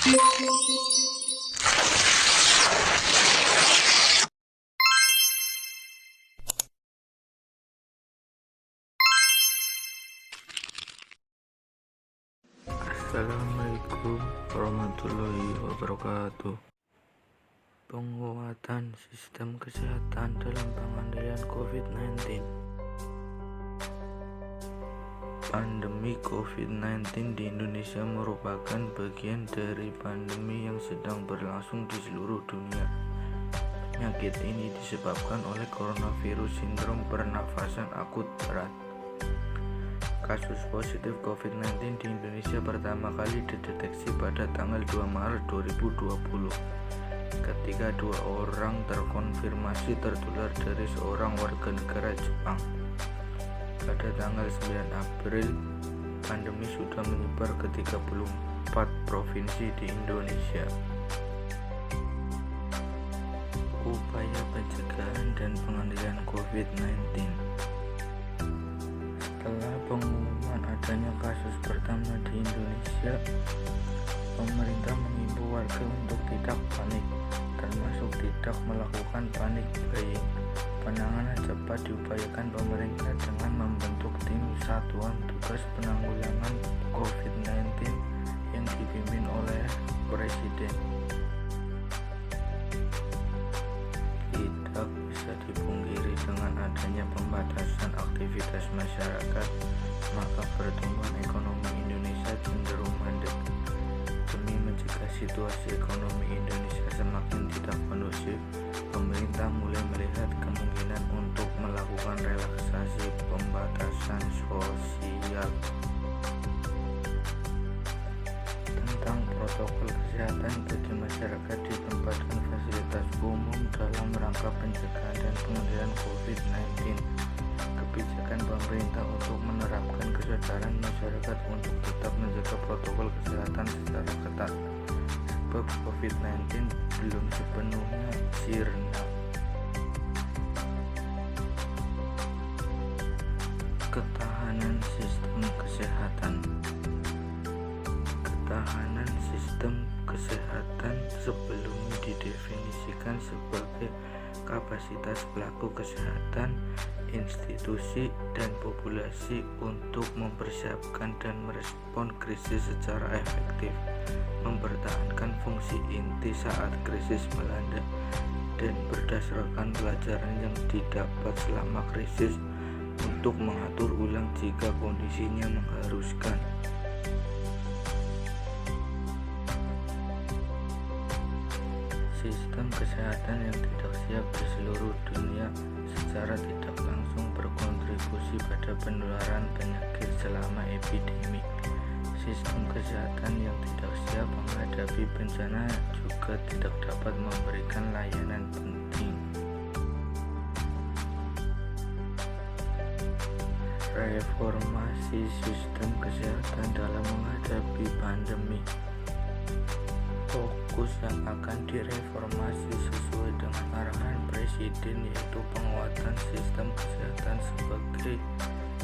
Assalamualaikum warahmatullahi wabarakatuh. Penguatan sistem kesehatan dalam pengendalian COVID-19. Pandemi COVID-19 di Indonesia merupakan bagian dari pandemi yang sedang berlangsung di seluruh dunia. Penyakit ini disebabkan oleh coronavirus sindrom pernafasan akut berat. Kasus positif COVID-19 di Indonesia pertama kali dideteksi pada tanggal 2 Maret 2020 ketika 2 orang terkonfirmasi tertular dari seorang warga negara Jepang. Pada tanggal 9 April, pandemi sudah menyebar ke 34 provinsi di Indonesia. Upaya pencegahan dan pengendalian COVID-19. Setelah pengumuman adanya kasus pertama di Indonesia, pemerintah mengimbau warga untuk tidak panik, termasuk tidak melakukan panic buying. Penanganan cepat diupayakan pemerintah dengan membentuk tim Satuan Tugas Penanggulangan COVID-19 yang dipimpin oleh Presiden. Tidak bisa dipungkiri dengan adanya pembatasan aktivitas masyarakat, maka pertumbuhan ekonomi Indonesia cenderung mandek. Demi mencegah situasi ekonomi Indonesia semakin tidak kondusif, pemerintah mulai melihat kemungkinan untuk melakukan relaksasi pembatasan sosial. Tentang protokol kesehatan bagi masyarakat di tempat dan fasilitas umum dalam rangka pencegahan dan pengendalian COVID-19. Kebijakan pemerintah untuk menerapkan kesadaran masyarakat untuk tetap menjaga protokol kesehatan secara ketat, sebab COVID-19 belum sepenuhnya sirna. Ketahanan sistem kesehatan. Ketahanan sistem kesehatan sebelumnya didefinisikan sebagai kapasitas pelaku kesehatan, institusi, dan populasi untuk mempersiapkan dan merespon krisis secara efektif, mempertahankan fungsi inti saat krisis melanda, dan berdasarkan pelajaran yang didapat selama krisis untuk mengatur ulang jika kondisinya mengharuskan. Sistem kesehatan yang tidak siap di seluruh dunia secara tidak langsung berkontribusi pada penularan penyakit selama epidemi. Sistem kesehatan yang tidak siap menghadapi bencana juga tidak dapat memberikan layanan penting. Reformasi sistem kesehatan dalam menghadapi pandemi. Fokus yang akan direformasi sesuai dengan arahan Presiden, yaitu penguatan sistem kesehatan sebagai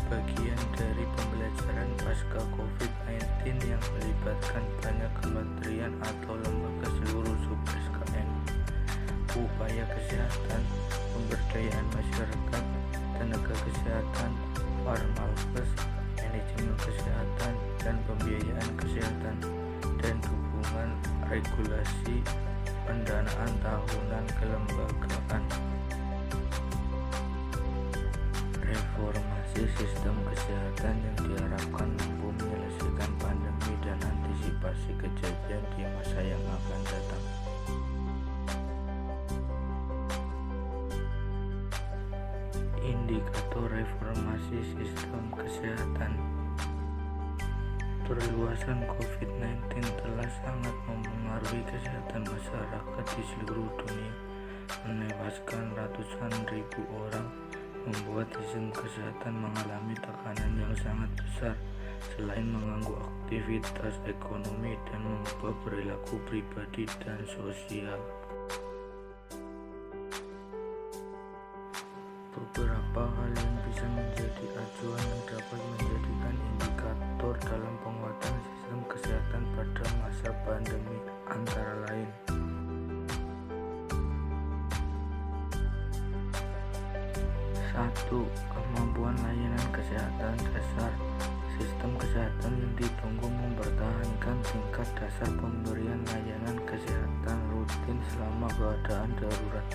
bagian dari pembelajaran pasca COVID-19 yang melibatkan banyak kementerian atau lembaga seluruh sub-SKN. Upaya kesehatan, pemberdayaan masyarakat, tenaga kesehatan, farmalkes, manajemen kesehatan, dan pembiayaan kesehatan, dan dukungan regulasi pendanaan tahunan kelembagaan. Reformasi sistem kesehatan yang diharapkan mampu menyelesaikan pandemi dan antisipasi kejadian di masa yang akan datang. Indikator reformasi sistem kesehatan. Perluasan COVID-19 telah sangat mempengaruhi kesehatan masyarakat di seluruh dunia, menewaskan ratusan ribu orang, membuat sistem kesehatan mengalami tekanan yang sangat besar, selain mengganggu aktivitas ekonomi dan mengubah perilaku pribadi dan sosial. Beberapa hal yang bisa menjadi acuan yang dapat menjadikan indikator dalam penguatan sistem kesehatan pada masa pandemi. 1. Kemampuan layanan kesehatan dasar. Sistem kesehatan yang ditunggu mempertahankan tingkat dasar pemberian layanan kesehatan rutin selama keadaan darurat.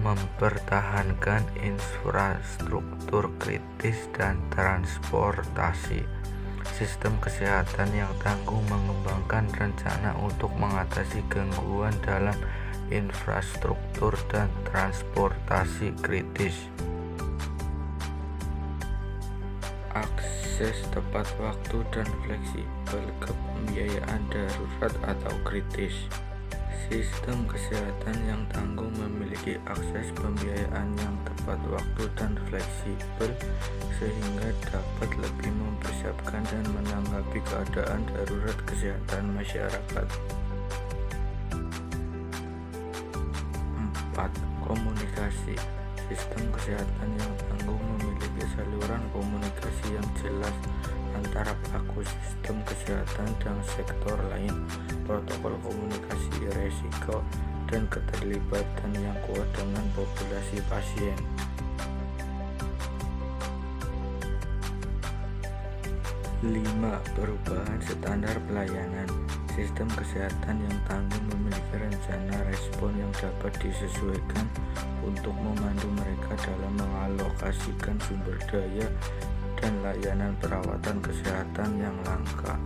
Mempertahankan infrastruktur kritis dan transportasi. Sistem kesehatan yang tangguh mengembangkan rencana untuk mengatasi gangguan dalam infrastruktur dan transportasi kritis. Akses tepat waktu dan fleksibel ke pembiayaan darurat atau kritis. Sistem kesehatan yang tangguh memiliki akses pembiayaan yang tepat waktu dan fleksibel sehingga dapat lebih mempersiapkan dan menanggapi keadaan darurat kesehatan masyarakat. 4. Komunikasi. Sistem kesehatan yang tangguh memiliki saluran komunikasi yang jelas antara pelaku sistem kesehatan dan sektor lain, protokol komunikasi resiko, dan keterlibatan yang kuat dengan populasi pasien. 5. Perubahan standar pelayanan. Sistem kesehatan yang tangguh memiliki rencana respon yang dapat disesuaikan untuk memandu mereka dalam mengalokasikan sumber daya dan layanan perawatan kesehatan yang langka.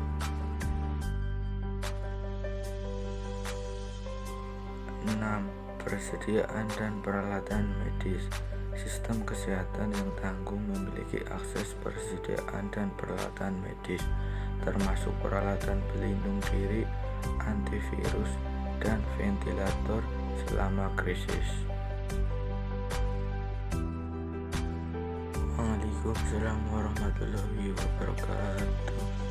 6. Persediaan dan peralatan medis. Sistem kesehatan yang tangguh memiliki akses persediaan dan peralatan medis, termasuk peralatan pelindung diri, antivirus, dan ventilator selama krisis. Waalaikumsalam warahmatullahi wabarakatuh.